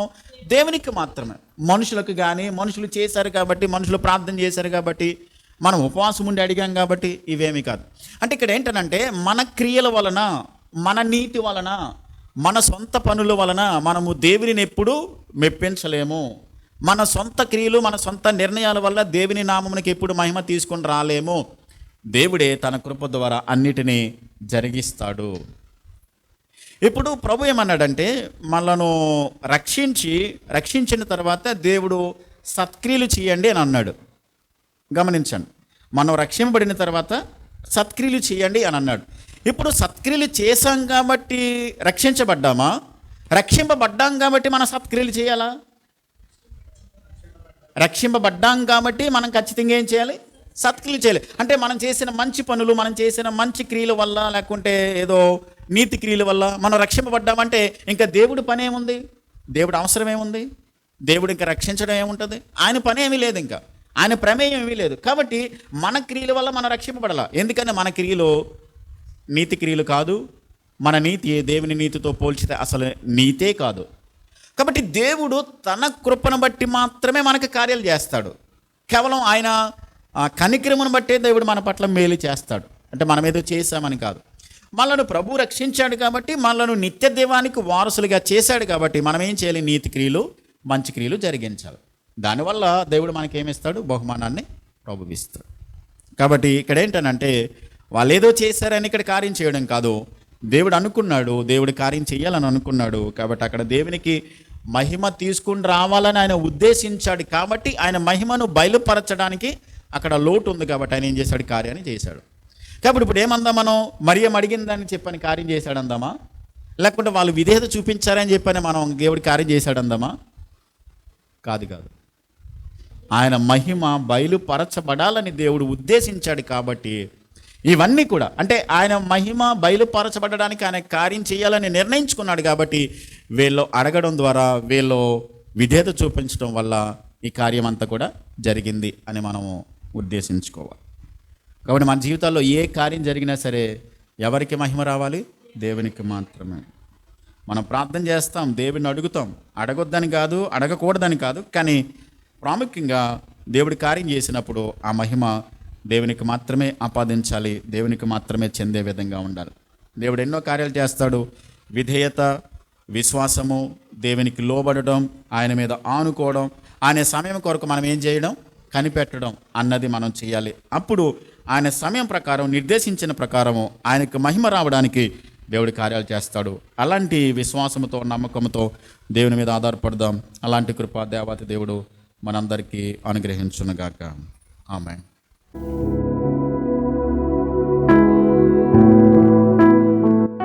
దేవునికి మాత్రమే. మనుషులకు కానీ, మనుషులు చేశారు కాబట్టి, మనుషులు ప్రార్థన చేశారు కాబట్టి, మనం ఉపవాసం ఉండి అడిగాం కాబట్టి ఇవేమీ కాదు. అంటే ఇక్కడ ఏంటంటే, మన క్రియల వలన, మన నీతి వలన, మన సొంత పనుల వలన మనము దేవునిని ఎప్పుడూ మెప్పించలేము. మన సొంత క్రియలు, మన సొంత నిర్ణయాల వల్ల దేవుని నామమునికి ఎప్పుడు మహిమ తీసుకొని రాలేము. దేవుడే తన కృప ద్వారా అన్నిటినీ జరిగిస్తాడు. ఇప్పుడు ప్రభు ఏమన్నాడంటే, మనను రక్షించిన తర్వాత దేవుడు సత్క్రియలు చేయండి అని అన్నాడు. గమనించండి, మనం రక్షింపబడిన తర్వాత సత్క్రియలు చేయండి అని అన్నాడు. ఇప్పుడు సత్క్రియలు చేశాం కాబట్టి రక్షించబడ్డామా? రక్షింపబడ్డాం కాబట్టి మనం సత్క్రియలు చేయాలా? రక్షింపబడ్డాం కాబట్టి మనం ఖచ్చితంగా ఏం చేయాలి? సత్క్రియలు చేయాలి. అంటే మనం చేసిన మంచి పనులు, మనం చేసిన మంచి క్రియల వల్ల, లేకుంటే ఏదో నీతి క్రియల వల్ల మనం రక్షింపబడ్డామంటే ఇంకా దేవుడి పని ఏముంది? దేవుడి అవసరం ఏముంది? దేవుడు ఇంకా రక్షించడం ఏముంటుంది? ఆయన పని ఏమీ లేదు, ఇంకా ఆయన ప్రమేయం ఏమీ లేదు. కాబట్టి మన క్రియల వల్ల మనం రక్షింపబడాల. ఎందుకంటే మన క్రియలు నీతి క్రియలు కాదు. మన నీతి దేవుని నీతితో పోల్చితే అసలు నీతే కాదు. కాబట్టి దేవుడు తన కృపను బట్టి మాత్రమే మనకు కార్యాలు చేస్తాడు. కేవలం ఆయన కనికరమును బట్టే దేవుడు మన పట్ల మేలు చేస్తాడు. అంటే మనం ఏదో చేశామని కాదు. మనల్ని ప్రభు రక్షించాడు కాబట్టి, మనల్ని నిత్య దేవానికి వారసులుగా చేశాడు కాబట్టి మనం ఏం చేయాలి? నీతి క్రియలు, మంచి క్రియలు జరిగించాలి. దానివల్ల దేవుడు మనకేమిస్తాడు? బహుమానాన్ని ప్రభువిస్తాడు. కాబట్టి ఇక్కడ ఏంటనంటే, వాళ్ళు ఏదో చేశారని ఇక్కడ కార్యం చేయడం కాదు. దేవుడు అనుకున్నాడు, దేవుడు కార్యం చేయాలని అనుకున్నాడు. కాబట్టి అక్కడ దేవునికి మహిమ తీసుకుని రావాలని ఆయన ఉద్దేశించాడు. కాబట్టి ఆయన మహిమను బయలుపరచడానికి అక్కడ లోటు ఉంది కాబట్టి ఆయన ఏం చేశాడు? కార్యాన్ని చేశాడు. కాబట్టి ఇప్పుడు ఏమందాం మనం? మరియం అడిగిందని చెప్పని కార్యం చేశాడు అందామా? లేకుంటే వాళ్ళు విధేయత చూపించారని చెప్పని మనం దేవుడి కార్యం చేశాడందామా? కాదు. ఆయన మహిమ బయలుపరచబడాలని దేవుడు ఉద్దేశించాడు. కాబట్టి ఇవన్నీ కూడా అంటే ఆయన మహిమ బయలుపరచబడడానికి ఆయన కార్యం చేయాలని నిర్ణయించుకున్నాడు. కాబట్టి వీళ్ళు అడగడం ద్వారా, వీళ్ళు విధేయత చూపించడం వల్ల ఈ కార్యం అంతా కూడా జరిగింది అని మనము ఉద్దేశించుకోవాలి. కాబట్టి మన జీవితాల్లో ఏ కార్యం జరిగినా సరే ఎవరికి మహిమ రావాలి? దేవునికి మాత్రమే. మనం ప్రార్థన చేస్తాం, దేవుని అడుగుతాం, అడగొద్దని కాదు, అడగకూడదని కాదు, కానీ ప్రాముఖ్యంగా దేవుడి కార్యం చేసినప్పుడు ఆ మహిమ దేవునికి మాత్రమే ఆపాదించాలి, దేవునికి మాత్రమే చెందే విధంగా ఉండాలి. దేవుడు ఎన్నో కార్యాలు చేస్తాడు. విధేయత, విశ్వాసము, దేవునికి లోబడడం, ఆయన మీద ఆనుకోవడం, ఆయన సమయం కొరకు మనం ఏం చేయడం? కనిపెట్టడం అన్నది మనం చేయాలి. అప్పుడు ఆయన సమయం ప్రకారం, నిర్దేశించిన ప్రకారము ఆయనకు మహిమ రావడానికి దేవుడి కార్యాలు చేస్తాడు. అలాంటి విశ్వాసంతో, నమ్మకంతో దేవుని మీద ఆధారపడదాం. అలాంటి కృప దేవాతి దేవుడు మనందరికీ అనుగ్రహించునుగాక. ఆమేన్.